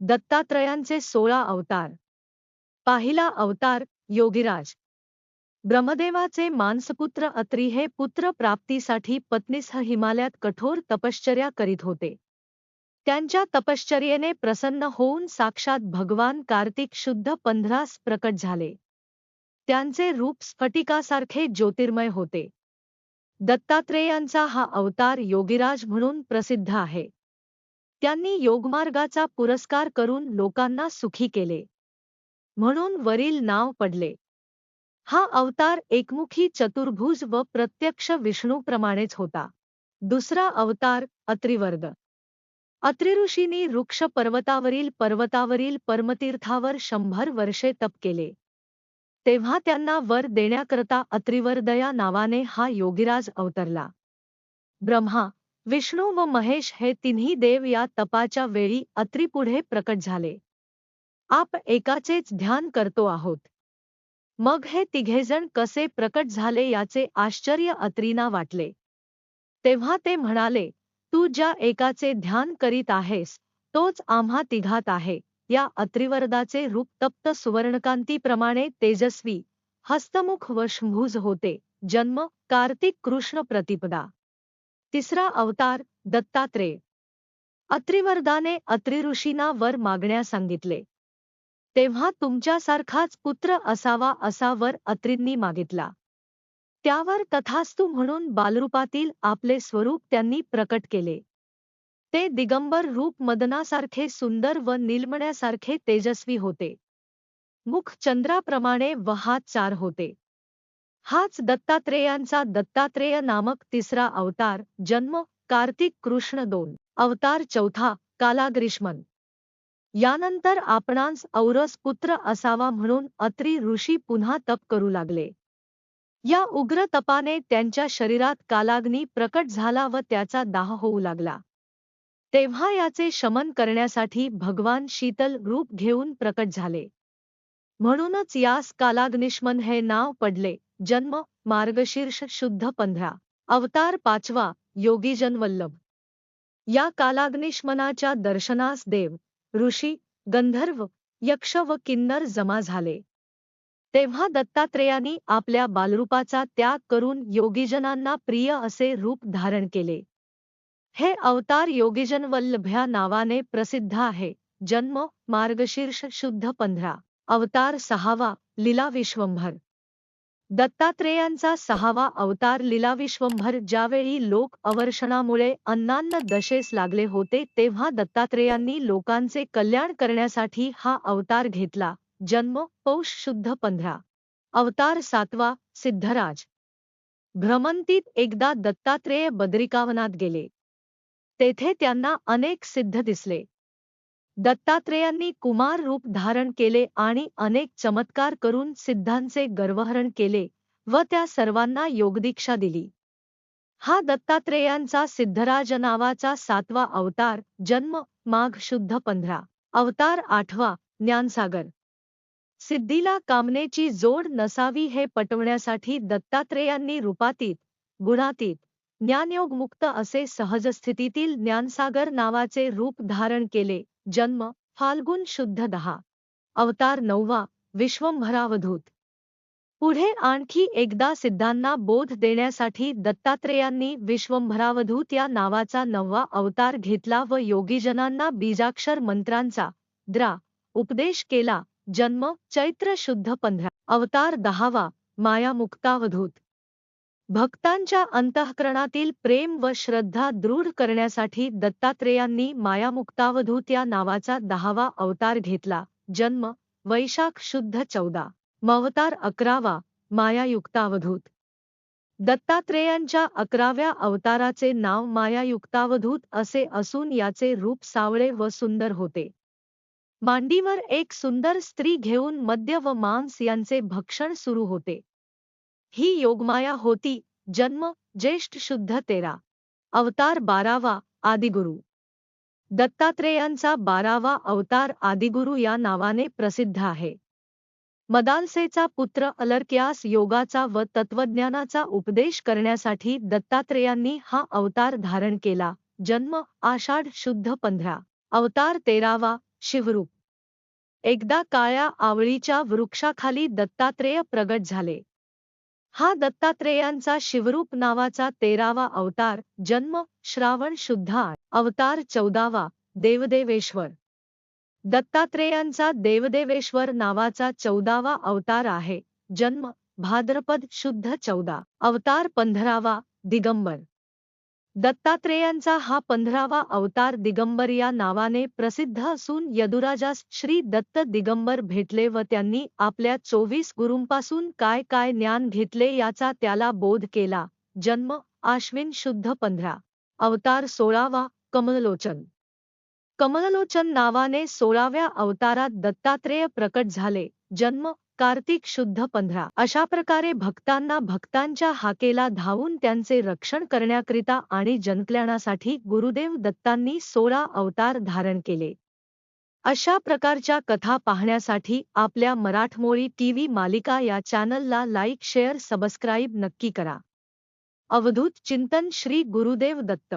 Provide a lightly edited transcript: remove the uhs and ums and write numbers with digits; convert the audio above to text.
दत्तात्रयांचे 16 अवतार. पहिला अवतार योगीराज. ब्रह्मदेवाचे मानसपुत्र अत्री हे पुत्र प्राप्तीसाठी पत्नीसह हिमालयात कठोर तपश्चर्या करीत होते. त्यांच्या तपश्चर्येने प्रसन्न होऊन साक्षात भगवान कार्तिक शुद्ध 15 प्रकट झाले. त्यांचे रूप स्फटिकासारखे ज्योतिर्मय होते. दत्तात्रेयांचा हा अवतार योगीराज म्हणून प्रसिद्ध आहे. त्यांनी योगमार्गाचा पुरस्कार करून लोकांना सुखी केले, म्हणून वरील नाव पडले. हा अवतार एकमुखी चतुर्भुज व प्रत्यक्ष विष्णूप्रमाणेच होता. दुसरा अवतार अत्रिवर्ग. अत्रि ऋषींनी वृक्ष पर्वतावरील परमतीर्थावर 100 वर्षे तप केले. तेव्हा त्यांना वर देण्याकरता अत्रिवर्द या नावाने हा योगीराज अवतरला. ब्रह्मा, विष्णू व महेश हे तिन्ही देव या तपाच्या वेळी अत्रीपुढे प्रकट झाले. आप एकाचेच ध्यान करतो आहोत. मग हे तिघेजण कसे प्रकट झाले याचे आश्चर्य अत्रींना वाटले. तेव्हा ते म्हणाले, तू ज्या एकाचे ध्यान करीत आहेस तोच आम्हा तिघात आहे. या अत्रिवरदाचे रूप तप्त सुवर्णकांतीप्रमाणे तेजस्वी, हस्तमुख व शंभुज होते. जन्म कार्तिक कृष्ण प्रतिपदा. तिसरा अवतार दत्तात्रेय. अत्रिवरदाने अत्रि ऋषींना वर मागण्यास सांगितले. तेव्हा तुमच्यासारखाच पुत्र असावा असा वर अत्रींनी मागितला. त्यावर तथास्तु म्हणून बालरूपातील आपले स्वरूप त्यांनी प्रकट केले. ते दिगंबर रूप मदनासारखे सुंदर व नीलमण्यासारखे तेजस्वी होते. मुख चंद्राप्रमाणे व हात 4 होते. हाच दत्तात्रेयांचा दत्तात्रेय नामक तिसरा अवतार. जन्म कार्तिक कृष्ण 2. अवतार चौथा कालाग्रीष्मन. यानंतर आपणांस औरस पुत्र असावा म्हणून अत्रि ऋषी पुन्हा तप करू लागले. या उग्र तपाने त्यांच्या शरीरात कालाग्नी प्रकट झाला व त्याचा दाह होऊ लागला. तेव्हा याचे शमन करण्यासाठी भगवान शीतल रूप घेऊन प्रकट झाले. म्हणूनच यास कालाग्निष्मन हे नाव पडले. जन्म मार्गशीर्ष शुद्ध 15. अवतार पाचवा योगीजन वल्लभ. या कालाग्निष्मनाच्या दर्शनास देव, ऋषी, गंधर्व, यक्ष व किन्नर जमा झाले. तेव्हा दत्तात्रेयांनी आपल्या बालरूपाचा त्याग करून योगीजनांना प्रिय असे रूप धारण केले. हे अवतार योगीजन वल्लभ ह्या नावाने प्रसिद्ध आहे. जन्म मार्गशीर्ष शुद्ध 15. अवतार सहावा लीला विश्वंभर. दत्तात्रेयांचा सहावा अवतार लीला विश्वंभर. ज्यावेळी लोक अवर्षणामुळे अन्नान्न दशेस लागले होते तेव्हा दत्तात्रेयांनी लोकांचे कल्याण करण्यासाठी हा अवतार घेतला. जन्म पौष शुद्ध 15. अवतार सातवा सिद्धराज. भ्रमंतीत एकदा दत्तात्रेय बद्रिकावनात गेले. तेथे त्यांना अनेक सिद्ध दिसले. दत्तात्रेयांनी कुमार रूप धारण केले आणि अनेक चमत्कार करून सिद्धांचे गर्वहरण केले व त्या सर्वांना योगदीक्षा दिली. हा दत्तात्रेयांचा सिद्धराज नावाचा सातवा अवतार. जन्म माघ शुद्ध 15. अवतार आठवा ज्ञानसागर. सिद्धीला कामनेची जोड नसावी हे पटवण्यासाठी दत्तात्रेयांनी रूपातीत, गुणातीत, ज्ञानयोगमुक्त असे सहजस्थितीतील ज्ञानसागर नावाचे रूप धारण केले. जन्म फाल्गुन शुद्ध 10. अवतार नववा विश्वंभरावधूत. पुढे आणखी एकदा सिद्धांना बोध देण्यासाठी दत्तात्रेयांनी विश्वंभरावधूत या नावाचा 9वा अवतार घेतला व योगीजनांना बीजाक्षर मंत्रांचा उपदेश केला. जन्म चैत्र शुद्ध 15. अवतार 10वा मायामुक्तावधूत. भक्तांच्या अंतःकरणातील प्रेम व श्रद्धा दृढ करण्यासाठी दत्तात्रेयांनी मायामुक्तावधूत या नावाचा 10वा अवतार घेतला. जन्म वैशाख शुद्ध 14. अवतार 11वा मायायुक्तावधूत. दत्तात्रेयांच्या 11व्या अवताराचे नाव मायायुक्तावधूत असे असून याचे रूप सावळे व सुंदर होते. मांडीवर एक सुंदर स्त्री घेऊन मद्य व मांस यांचे भक्षण सुरू होते. ही योगमाया होती. जन्म ज्येष्ठ शुद्ध 13. अवतार 12वा आदिगुरु. दत्तात्रेयांचा 12वा अवतार आदिगुरु या नावाने प्रसिद्ध आहे. मदालसेचा पुत्र अलर्क्यास योगाचा व तत्वज्ञानाचा उपदेश करण्यासाठी दत्तात्रेयांनी हा अवतार धारण केला. जन्म आषाढ शुद्ध 15. अवतार 13वा शिवरूप. एकदा काळ्या आवळीच्या वृक्षाखाली दत्तात्रेय प्रगट झाले. हा दत्तात्रेयांचा शिवरूप नावाचा 13वा अवतार. जन्म श्रावण शुद्ध अवतार 14वा देवदेवेश्वर. दत्तात्रेयांचा देवदेवेश्वर नावाचा 14वा अवतार आहे. जन्म भाद्रपद शुद्ध 14. अवतार 15वा दिगंबर. दत्तात्रेयांचा हा 15वा अवतार दिगंबर या नावाने प्रसिद्ध असून यदुराजास श्री दत्त दिगंबर भेटले व त्यांनी आपल्या 24 गुरूंपासून काय काय ज्ञान घेतले याचा त्याला बोध केला. जन्म आश्विन शुद्ध 15. अवतार 16वा कमललोचन. कमललोचन नावाने 16व्या अवतारात दत्तात्रेय प्रकट झाले. जन्म कार्तिक शुद्ध 15. अशा प्रकारे भक्तांना भक्तांच्या हाकेला धावून त्यांचे रक्षण करण्याकरिता आणि जनकल्याणासाठी गुरुदेव दत्तांनी 16 अवतार धारण केले. अशा प्रकारच्या कथा पाहण्यासाठी आपल्या मराठमोळी टीव्ही मालिका या चॅनलला लाईक शेअर सबस्क्राईब नक्की करा. अवधूत चिंतन श्री गुरुदेव दत्त.